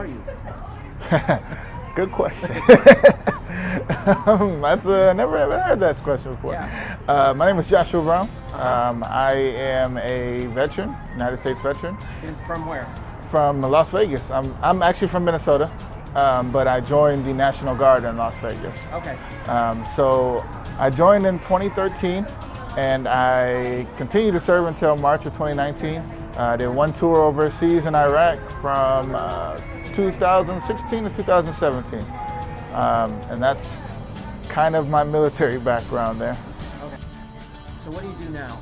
are you? Good question. That's never ever heard that question before. Yeah. My name is Joshua Brown. I am a veteran, United States veteran. And from where? From Las Vegas. I'm actually from Minnesota, but I joined the National Guard in Las Vegas. Okay. So I joined in 2013, and I continued to serve until March of 2019. I did one tour overseas in Iraq from 2016 to 2017. And that's kind of my military background there. Okay. So what do you do now?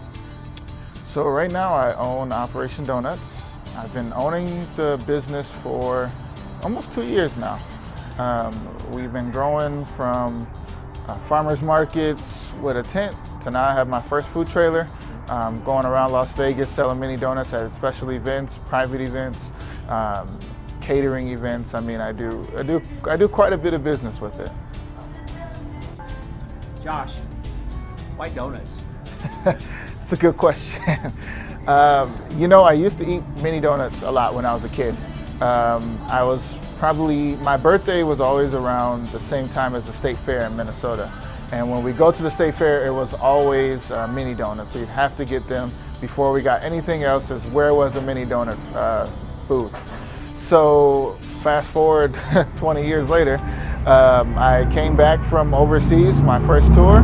So right now I own Operation Donuts. I've been owning the business for almost 2 years now. We've been growing from farmers markets with a tent to now I have my first food trailer. Going around Las Vegas selling mini donuts at special events, private events, catering events. I mean, I do quite a bit of business with it. Josh, why donuts? It's a good question. I used to eat mini donuts a lot when I was a kid. My birthday was always around the same time as the state fair in Minnesota. And when we go to the state fair, it was always mini donuts. We'd have to get them before we got anything else, is where was the mini donut booth. So fast forward 20 years later, I came back from overseas, my first tour,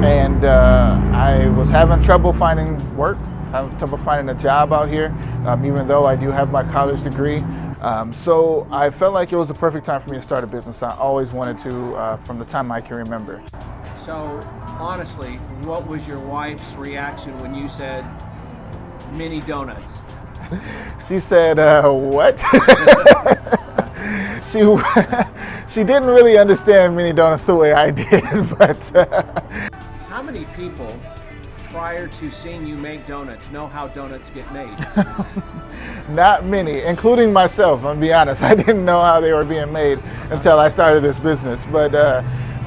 and I was having trouble finding work, having trouble finding a job out here, even though I do have my college degree. So I felt like it was the perfect time for me to start a business. I always wanted to from the time I can remember. So honestly, what was your wife's reaction when you said mini donuts? She said, what? She didn't really understand mini donuts the way I did, but. How many people prior to seeing you make donuts know how donuts get made? Not many, including myself, I'm gonna be honest. I didn't know how they were being made until I started this business. But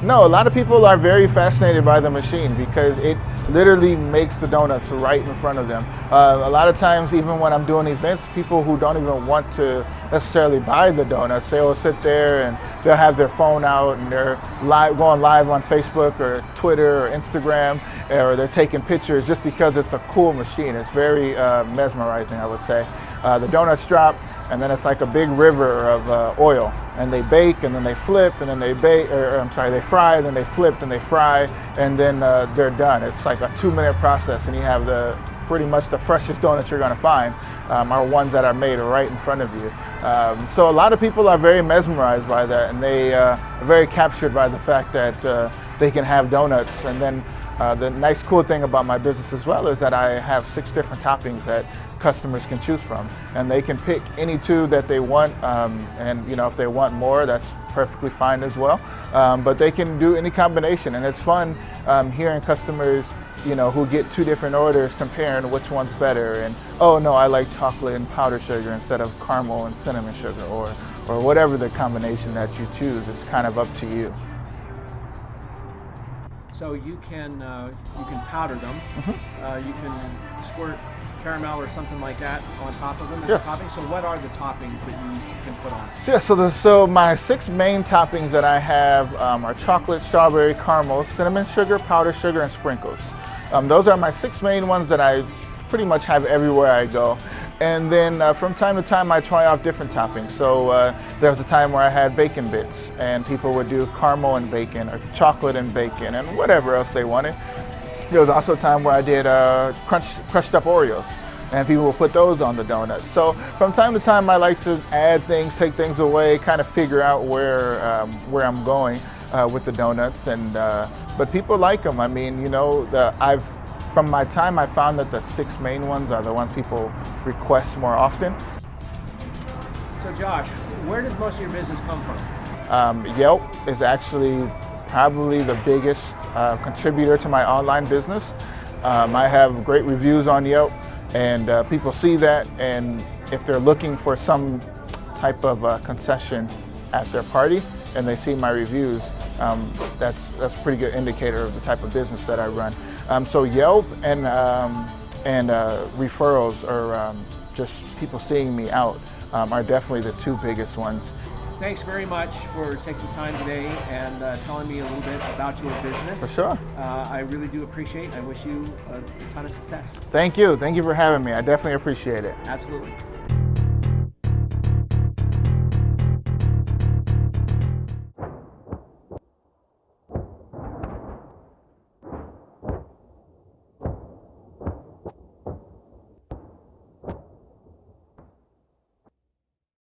no, a lot of people are very fascinated by the machine because it literally makes the donuts right in front of them. A lot of times, even when I'm doing events, people who don't even want to necessarily buy the donuts, they will sit there and they'll have their phone out and they're going live on Facebook or Twitter or Instagram, or they're taking pictures just because it's a cool machine. It's very mesmerizing, I would say. The donuts drop, and then it's like a big river of oil, and they bake, and then they flip, and then they they fry, and then they flip, and they fry, and then they're done. It's like a 2-minute process, and you have pretty much the freshest donuts you're gonna find are ones that are made right in front of you. So a lot of people are very mesmerized by that, and they are very captured by the fact that they can have donuts. And then the nice cool thing about my business as well is that I have 6 different toppings that customers can choose from, and they can pick any 2 that they want, and if they want more, that's perfectly fine as well, but they can do any combination, and it's fun hearing customers who get 2 different orders comparing which one's better, and oh no, I like chocolate and powdered sugar instead of caramel and cinnamon sugar, or whatever the combination that you choose. It's kind of up to you. So you can powder them. Mm-hmm. You can squirt caramel or something like that on top of them as a topping. So what are the toppings that you can put on? Yeah, so my 6 main toppings that I have are chocolate, strawberry, caramel, cinnamon sugar, powdered sugar, and sprinkles. Those are my 6 main ones that I pretty much have everywhere I go. And then from time to time I try out different toppings. So there was a time where I had bacon bits, and people would do caramel and bacon, or chocolate and bacon, and whatever else they wanted. There was also a time where I did crushed up Oreos, and people will put those on the donuts. So from time to time I like to add things, take things away, kind of figure out where I'm going with the donuts. And but people like them. I mean, from my time, I found that the 6 main ones are the ones people request more often. So Josh, where does most of your business come from? Yelp is actually probably the biggest contributor to my online business. I have great reviews on Yelp, and people see that, and if they're looking for some type of concession at their party and they see my reviews, that's a pretty good indicator of the type of business that I run. So Yelp and referrals, or just people seeing me out, are definitely the two biggest ones. Thanks very much for taking time today and telling me a little bit about your business. For sure. I really do appreciate it. I wish you a ton of success. Thank you. Thank you for having me. I definitely appreciate it. Absolutely.